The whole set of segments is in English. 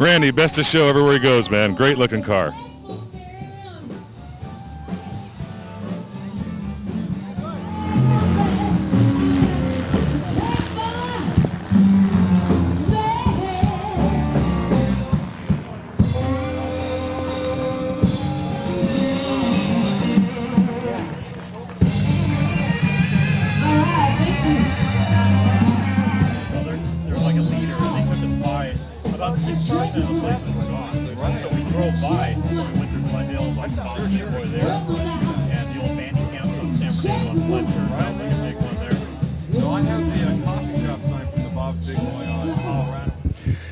Randy, best of show everywhere he goes, man. Great looking car.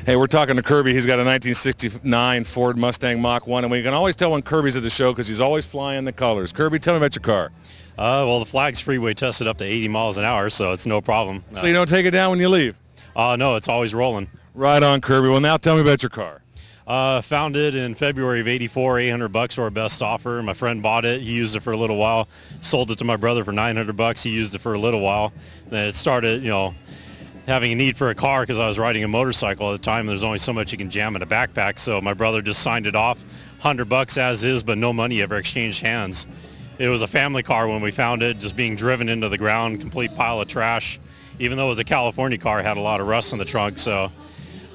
Hey, we're talking to Kirby. He's got a 1969 Ford Mustang Mach 1, and we can always tell when Kirby's at the show because he's always flying the colors. Kirby, tell me about your car. Well, the flag's freeway tested up to 80 miles an hour, so it's no problem. So you don't take it down when you leave? No, it's always rolling. Right on, Kirby. Well, now tell me about your car. Found it in February of '84, $800 for our best offer. My friend bought it. He used it for a little while. Sold it to my brother for $900. He used it for a little while. Then it started, you know, having a need for a car because I was riding a motorcycle at the time. There's only so much you can jam in a backpack, so my brother just signed it off, $100 as is, but no money ever exchanged hands. It was a family car when we found it, just being driven into the ground, complete pile of trash. Even though it was a California car, it had a lot of rust in the trunk, so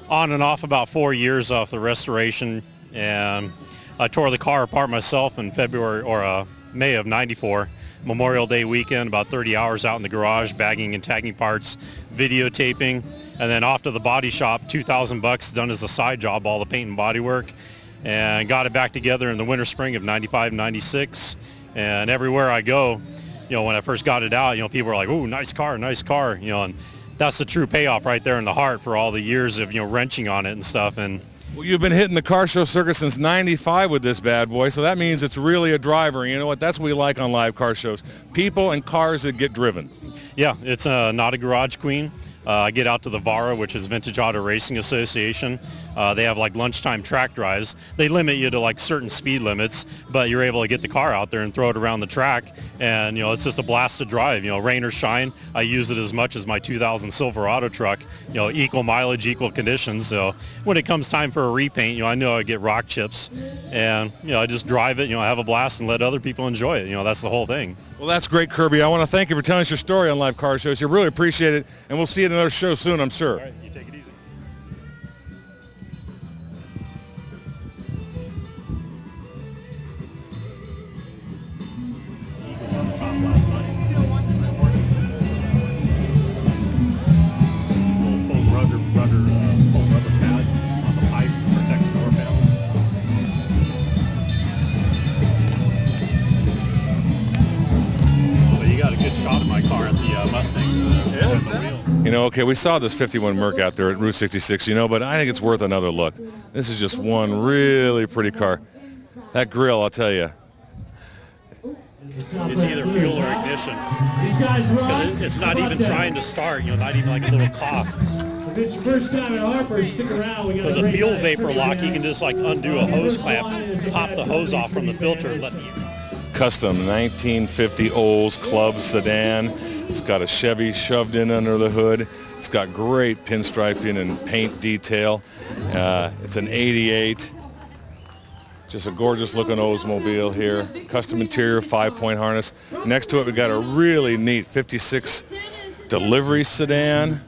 on and off about 4 years off the restoration, and I tore the car apart myself in February or May of '94. Memorial Day weekend, about 30 hours out in the garage, bagging and tagging parts, videotaping, and then off to the body shop, $2,000 done as a side job, all the paint and body work, and got it back together in the winter spring of '95, '96. And everywhere I go, you know, when I first got it out, you know, people were like, "Ooh, nice car," you know, and that's the true payoff right there in the heart for all the years of, you know, wrenching on it and stuff. And well, you've been hitting the car show circuit since '95 with this bad boy, so that means it's really a driver. You know what? That's what we like on live car shows. People and cars that get driven. Yeah, it's not a garage queen. I get out to the VARA, which is Vintage Auto Racing Association. They have like lunchtime track drives. They limit you to like certain speed limits, but you're able to get the car out there and throw it around the track. And, you know, it's just a blast to drive. You know, rain or shine, I use it as much as my 2000 Silverado truck. You know, equal mileage, equal conditions. So when it comes time for a repaint, you know, I know I get rock chips. And, you know, I just drive it, you know, have a blast and let other people enjoy it. You know, that's the whole thing. Well, that's great, Kirby. I want to thank you for telling us your story on live car shows. You really appreciate it, and we'll see you at another show soon, I'm sure. All right, you take it easy. Full rubber pad on the pipe to protect the door panel. But you got a good shot of my car at the Mustangs. You know, okay, we saw this 51 Merc out there at Route 66, you know, but I think it's worth another look. This is just one really pretty car. That grill, I'll tell you. It's either fuel or ignition. It's not even trying to start, you know, not even like a little cough. If it's your first time at Harpers, stick around. We got With the fuel vapor lock, you can just like undo a hose clamp, pop the hose off from the filter, and let the Custom 1950 Olds Club sedan. It's got a Chevy shoved in under the hood. It's got great pinstriping and paint detail. It's an 88. Just a gorgeous looking Oldsmobile here. Custom interior, 5-point harness. Next to it, we got a really neat 56 delivery sedan.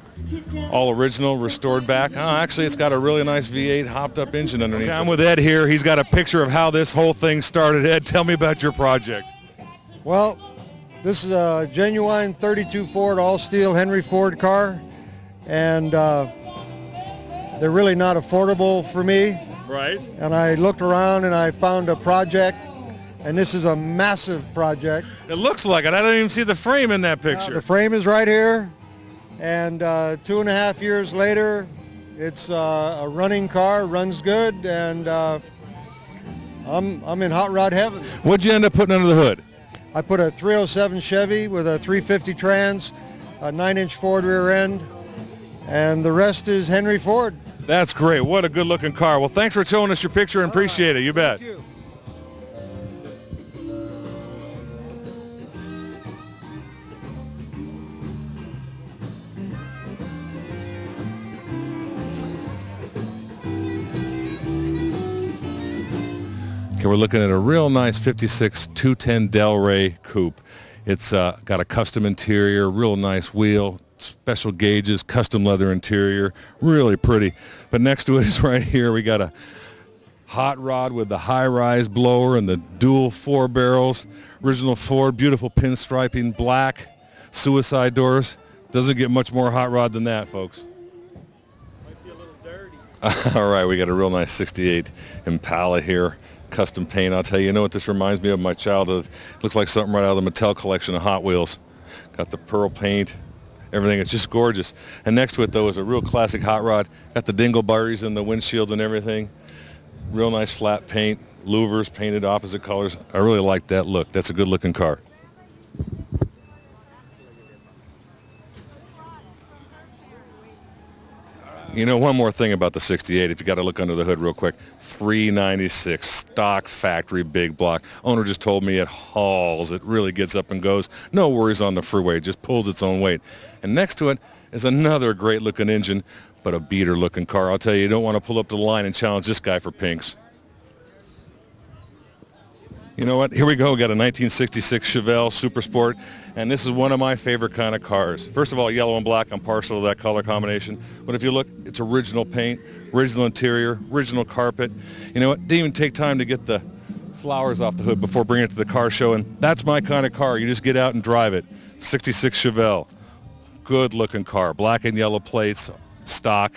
All original, restored back. Oh, actually, it's got a really nice V8 hopped up engine underneath. Okay, I'm with Ed here. He's got a picture of how this whole thing started. Ed, tell me about your project. Well, this is a genuine 32 Ford all-steel Henry Ford car, and they're really not affordable for me. Right. And I looked around and I found a project, and this is a massive project. It looks like it. I don't even see the frame in that picture. The frame is right here, and 2.5 years later, it's a running car, runs good, and I'm in hot rod heaven. What'd you end up putting under the hood? I put a 307 Chevy with a 350 trans, a 9-inch Ford rear end, and the rest is Henry Ford. That's great. What a good looking car. Well, thanks for showing us your picture and appreciate it. You bet. Thank you. Okay, we're looking at a real nice 56 210 Delray coupe. It's got a custom interior, real nice wheel, special gauges, custom leather interior, really pretty. But next to it is right here, we got a hot rod with the high-rise blower and the dual 4 barrels, original Ford, beautiful pinstriping, black, suicide doors. Doesn't get much more hot rod than that, folks. Might be a little dirty. All right, we got a real nice 68 Impala here. Custom paint. I'll tell you, you know what this reminds me of? My childhood. Looks like something right out of the Mattel collection of Hot Wheels. Got the pearl paint, everything. It's just gorgeous. And next to it, though, is a real classic hot rod. Got the dingleberries in the windshield and everything. Real nice flat paint. Louvers painted opposite colors. I really like that look. That's a good looking car. You know, one more thing about the 68, if you got to look under the hood real quick, 396, stock factory big block. Owner just told me it hauls. It really gets up and goes. No worries on the freeway. It just pulls its own weight. And next to it is another great looking engine, but a beater looking car. I'll tell you, you don't want to pull up to the line and challenge this guy for pinks. You know what? Here we go. We got a 1966 Chevelle Super Sport, and this is one of my favorite kind of cars. First of all, yellow and black. I'm partial to that color combination. But if you look, it's original paint, original interior, original carpet. You know what? Didn't even take time to get the flowers off the hood before bringing it to the car show, and that's my kind of car. You just get out and drive it. 66 Chevelle. Good looking car. Black and yellow plates, stock.